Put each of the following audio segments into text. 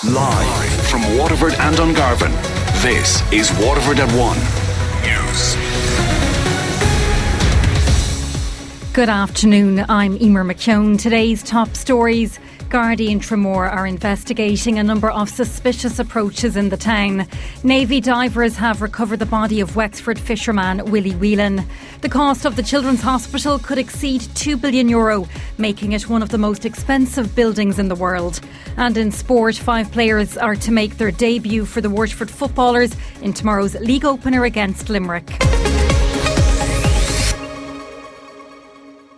Live from Waterford and Dungarvan, this is Waterford at 1 News. Good afternoon, I'm Eimear McKeown. Today's top stories. Gardaí in Tramore are investigating a number of suspicious approaches in the town. Navy divers have recovered the body of Wexford fisherman Whelan. The cost of the Children's Hospital could exceed €2 billion, making it one of the most expensive buildings in the world. And in sport, 5 players are to make their debut for the Waterford footballers in tomorrow's league opener against Limerick.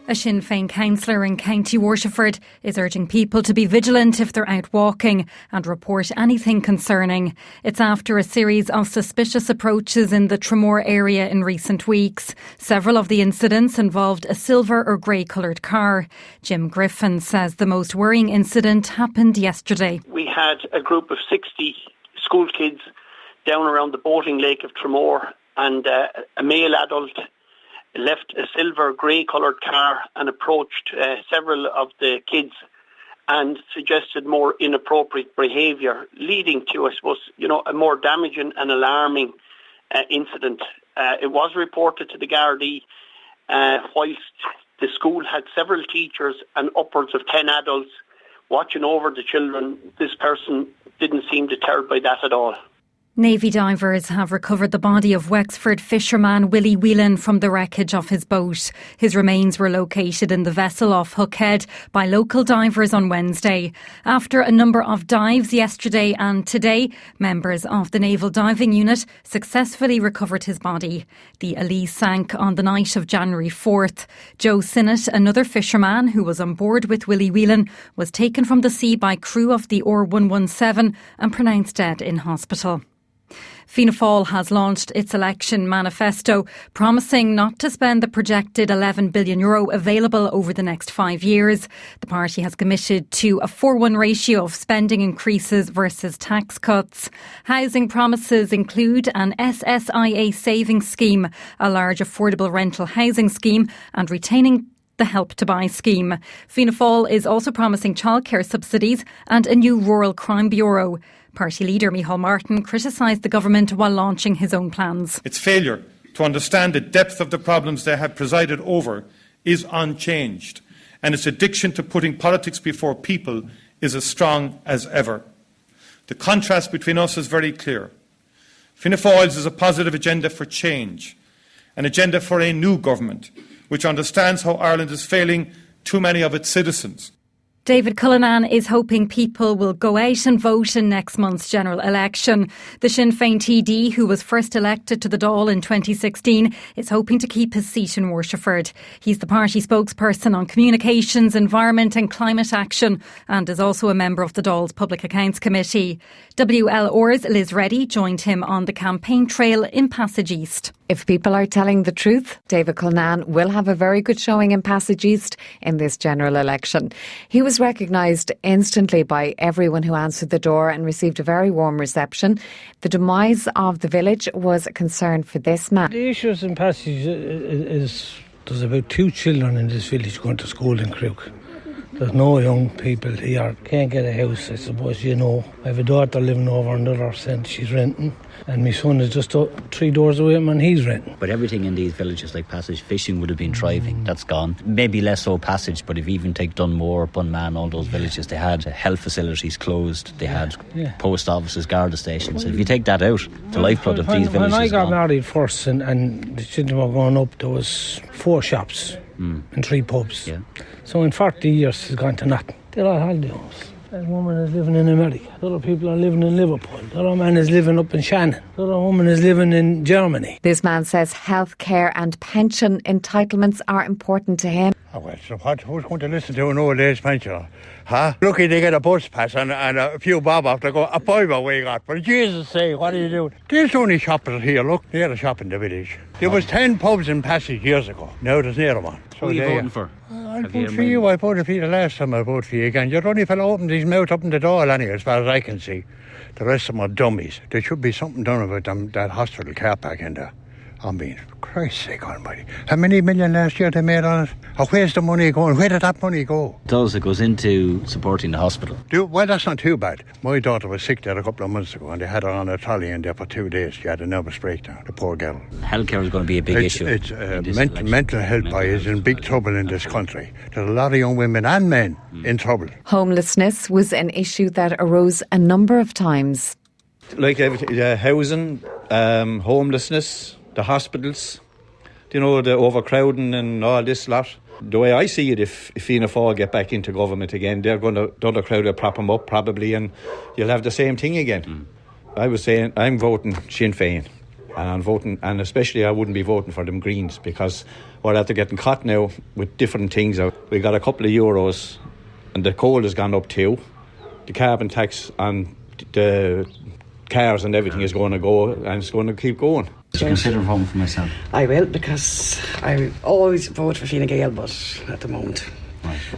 A Sinn Féin councillor in County Waterford is urging people to be vigilant if they're out walking and report anything concerning. It's after a series of suspicious approaches in the Tramore area in recent weeks. Several of the incidents involved a silver or grey coloured car. Jim Griffin says the most worrying incident happened yesterday. We had a group of 60 school kids down around the boating lake of Tramore, and a male adult left a silver grey coloured car and approached several of the kids and suggested more inappropriate behaviour, leading to, I suppose, a more damaging and alarming incident. It was reported to the Gardaí whilst the school had several teachers and upwards of 10 adults watching over the children. This person didn't seem deterred by that at all. Navy divers have recovered the body of Wexford fisherman Whelan from the wreckage of his boat. His remains were located in the vessel off Hookhead by local divers on Wednesday. After a number of dives yesterday and today, members of the Naval Diving Unit successfully recovered his body. The Elise sank on the night of January 4th. Joe Sinnott, another fisherman who was on board with Whelan, was taken from the sea by crew of the R117 and pronounced dead in hospital. Fianna Fáil has launched its election manifesto, promising not to spend the projected €11 billion available over the next 5 years. The party has committed to a 4:1 ratio of spending increases versus tax cuts. Housing promises include an SSIA savings scheme, a large affordable rental housing scheme, and retaining the Help to Buy scheme. Fianna Fáil is also promising childcare subsidies and a new rural crime bureau. Party leader Micheál Martin criticised the government while launching his own plans. Its failure to understand the depth of the problems they have presided over is unchanged, and its addiction to putting politics before people is as strong as ever. The contrast between us is very clear. Fianna Fáil's is a positive agenda for change, an agenda for a new government which understands how Ireland is failing too many of its citizens. David Cullinan is hoping people will go out and vote in next month's general election. The Sinn Féin TD, who was first elected to the Dáil in 2016, is hoping to keep his seat in Waterford. He's the party spokesperson on communications, environment and climate action, and is also a member of the Dáil's Public Accounts Committee. WLR's Liz Reddy joined him on the campaign trail in Passage East. If people are telling the truth, David Cullinan will have a very good showing in Passage East in this general election. He was recognised instantly by everyone who answered the door and received a very warm reception. The demise of the village was a concern for this man. The issues in Passage is there's about 2 children in this village going to school in Crook. There's no young people here, can't get a house, I suppose, I have a daughter living over on the other side, she's renting, and my son is just 3 doors away and he's renting. But everything in these villages like Passage, fishing would have been thriving, that's gone. Maybe less so Passage, but if you even take Dunmore, Bunman, all those villages, they had health facilities closed, they had post offices, Garda stations. If you take that out, the lifeblood of these villages When I got gone. married first and the children were growing up, there was 4 shops and 3 pubs. Yeah. So in 40 years it's gone to nothing. They're all holiday homes. That woman is living in America. The other people are living in Liverpool. The other man is living up in Shannon. The other woman is living in Germany. This man says health care and pension entitlements are important to him. Oh, well, so who's going to listen to an old age pensioner? Huh? Lucky they get a bus pass and a few bob off to go a fiver we got. But Jesus say, what are you doing? There's only shoppers here, look. They had a shop in the village. There was 10 pubs in Passage years ago. Now there's near one. Who are you voting for? I voted for you. I voted for you the last time I voted for you again. You're the only fellow opened his mouth up in the door anyway, as far as I can see. The rest of them are dummies. There should be something done about them, that hospital car park in there. I mean, Christ's sake almighty. How many million last year they made on it? Or where's the money going? Where did that money go? It goes into supporting the hospital. Well, that's not too bad. My daughter was sick there a couple of months ago and they had her on a trolley in there for 2 days. She had a nervous breakdown, the poor girl. Healthcare is going to be a big issue. Mental health is in big trouble in this country. There's a lot of young women and men in trouble. Homelessness was an issue that arose a number of times. Like housing, homelessness, the hospitals, the overcrowding and all this lot. The way I see it, if Fianna Fáil get back into government again, the other crowd will prop them up probably and you'll have the same thing again. I was saying I'm voting Sinn Féin and I'm voting, and especially I wouldn't be voting for them Greens because we're after getting caught now with different things. We got a couple of euros and the coal has gone up too. The carbon tax on the cars and everything is going to go and it's going to keep going. So consider voting for myself. I will, because I always vote for Fine Gael, but at the moment,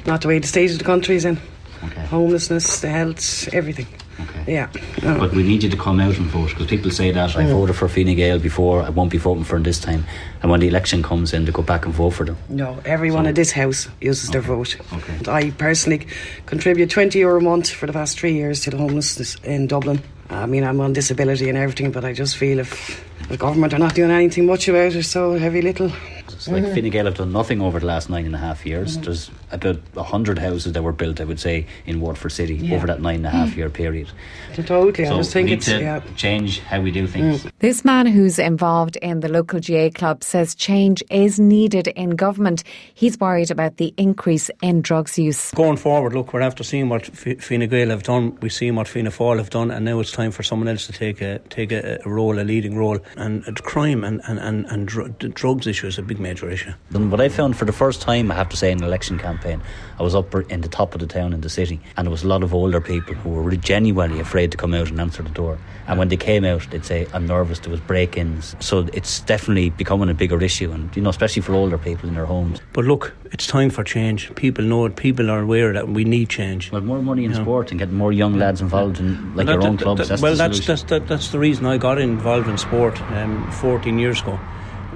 not the way the state of the country is in. Okay. Homelessness, the health, everything. Okay. Yeah. But we need you to come out and vote, because people say that I voted for Fine Gael before, I won't be voting for them this time, and when the election comes in, they go back and vote for them. No, everyone in this house uses their vote. Okay. I personally contribute €20 a month for the past 3 years to the homelessness in Dublin. I mean, I'm on disability and everything, but I just feel if the government are not doing anything much about it, so heavy little. It's like Fine Gael have done nothing over the last 9.5 years. There's about 100 houses that were built, I would say, in Waterford City over that 9.5 year period. Totally, so I just think we need to change how we do things. This man who's involved in the local GA club says change is needed in government. He's worried about the increase in drugs use. Going forward, look, we're after seeing what Fine Gael have done. We've seen what Fianna Fáil have done, and now it's time for someone else to take a role, a leading role. And crime and drugs issue is a big major issue. And what I found for the first time, I have to say, in an election campaign, I was up in the top of the town in the city, and there was a lot of older people who were really genuinely afraid to come out and answer the door. And when they came out, they'd say, I'm nervous, there was break-ins. So it's definitely becoming a bigger issue, and especially for older people in their homes. But look, it's time for change. People know it, people are aware that we need change. Well, more money in sport and getting more young lads involved in your own clubs. That's the reason I got involved in sport 14 years ago.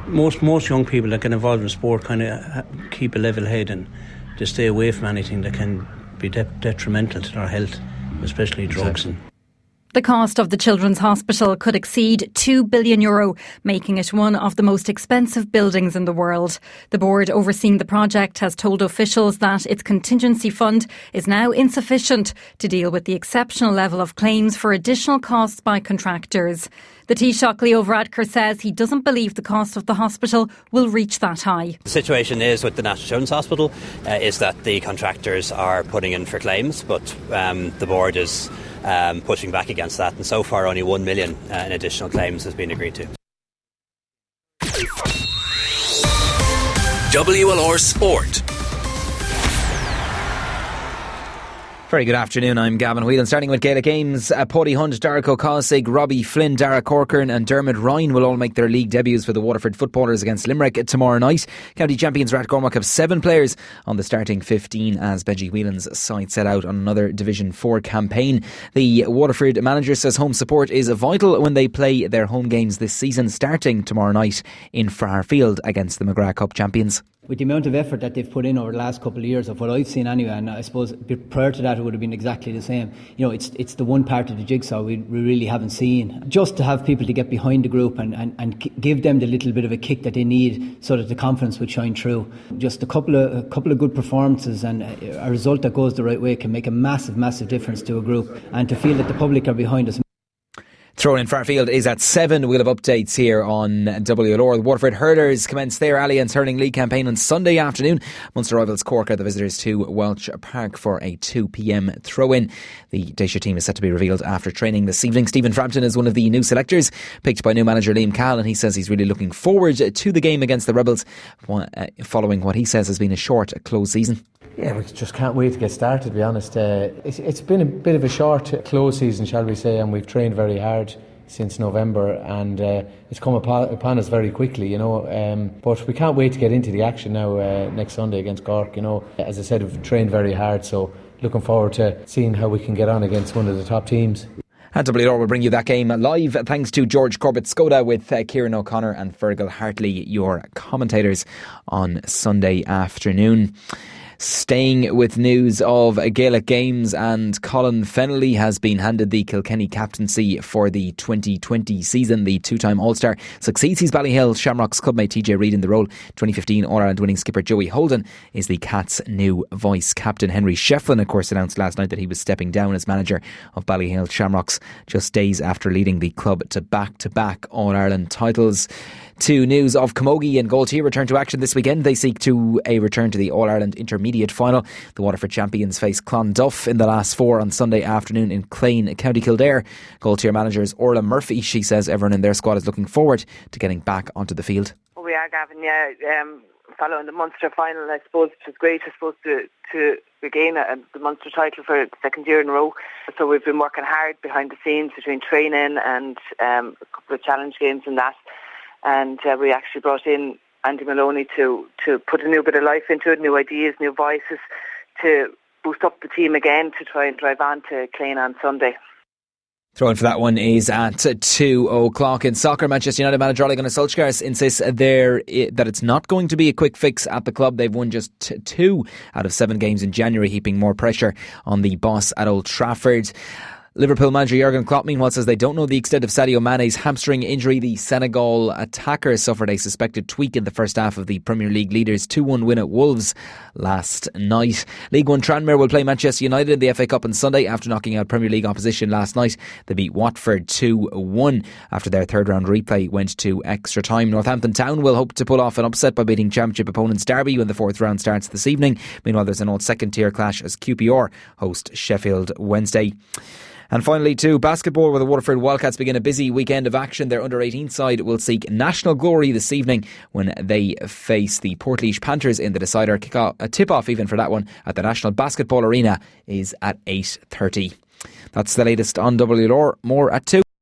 Most young people that get involved in sport kind of keep a level head and they stay away from anything that can be detrimental to their health, especially drugs. The cost of the Children's Hospital could exceed €2 billion, making it one of the most expensive buildings in the world. The board overseeing the project has told officials that its contingency fund is now insufficient to deal with the exceptional level of claims for additional costs by contractors. The Taoiseach Leo Varadkar says he doesn't believe the cost of the hospital will reach that high. The situation is with the National Children's Hospital is that the contractors are putting in for claims, but the board is pushing back against that, and so far only 1 million in additional claims has been agreed to. WLR Sport. Very good afternoon, I'm Gavin, Whelan. Starting with Gaelic Games, Paddy Hunt, Darragh O'Cosig, Robbie Flynn, Dara Corcoran and Dermot Ryan will all make their league debuts for the Waterford footballers against Limerick tomorrow night. County champions Rathcormac have 7 players on the starting 15 as Benji Whelan's side set out on another Division 4 campaign. The Waterford manager says home support is vital when they play their home games this season, starting tomorrow night in Fairfield against the McGrath Cup champions. With the amount of effort that they've put in over the last couple of years, of what I've seen anyway, and I suppose prior to that it would have been exactly the same. It's the one part of the jigsaw we really haven't seen. Just to have people to get behind the group and give them the little bit of a kick that they need so that the confidence would shine through. Just a couple of good performances and a result that goes the right way can make a massive, massive difference to a group, and to feel that the public are behind us. Thrown in Fairfield is at 7. We'll have updates here on WLR. The Waterford Hurlers commence their Alliance Hurling League campaign on Sunday afternoon. Munster rivals Cork are the visitors to Welsh Park for a 2 p.m. throw-in. The Dacia team is set to be revealed after training this evening. Stephen Frampton is one of the new selectors, picked by new manager Liam Cahill, and he says he's really looking forward to the game against the Rebels following what he says has been a short, close season. Yeah, we just can't wait to get started, to be honest. It's been a bit of a short, close season, shall we say, and we've trained very hard since November, and it's come upon us very quickly, but we can't wait to get into the action now next Sunday against Cork. As I said, we've trained very hard, so looking forward to seeing how we can get on against one of the top teams. And WR will bring you that game live thanks to George Corbett Skoda with Kieran O'Connor and Fergal Hartley, your commentators on Sunday afternoon. Staying with news of Gaelic games, and Colin Fennelly has been handed the Kilkenny captaincy for the 2020 season. The two-time All-Star succeeds his Ballyhale Shamrocks clubmate TJ Reid in the role. 2015 All-Ireland winning skipper Joey Holden is the Cats' new vice-captain. Henry Shefflin, of course, announced last night that he was stepping down as manager of Ballyhale Shamrocks just days after leading the club to back-to-back All-Ireland titles. To news of Camogie and Galtee return to action this weekend. They seek to a return to the All-Ireland Intermediate Final. The Waterford champions face Clonduff in the last four on Sunday afternoon in Clane, County Kildare. Galtee managers Orla Murphy, she says everyone in their squad is looking forward to getting back onto the field. Well, we are, Gavin, following the Munster final, I suppose it was great, to regain the Munster title for the second year in a row. So we've been working hard behind the scenes between training and a couple of challenge games and that. And we actually brought in Andy Maloney to put a new bit of life into it, new ideas, new voices, to boost up the team again to try and drive on to Clane on Sunday. Throw-in for that one is at 2 o'clock. In soccer, Manchester United manager Ole Gunnar Solskjaer insists that it's not going to be a quick fix at the club. They've won just 2 out of 7 games in January, heaping more pressure on the boss at Old Trafford. Liverpool manager Jurgen Klopp meanwhile says they don't know the extent of Sadio Mane's hamstring injury. The Senegal attacker suffered a suspected tweak in the first half of the Premier League leaders' 2-1 win at Wolves last night. League One Tranmere will play Manchester United in the FA Cup on Sunday after knocking out Premier League opposition last night. They beat Watford 2-1 after their third round replay went to extra time. Northampton Town will hope to pull off an upset by beating Championship opponents Derby when the fourth round starts this evening. Meanwhile, there's an old second tier clash as QPR host Sheffield Wednesday. And finally, to basketball, where the Waterford Wildcats begin a busy weekend of action. Their under-18 side will seek national glory this evening when they face the Portlaoise Panthers in the decider. A tip-off even for that one at the National Basketball Arena is at 8:30. That's the latest on WLR. More at 2.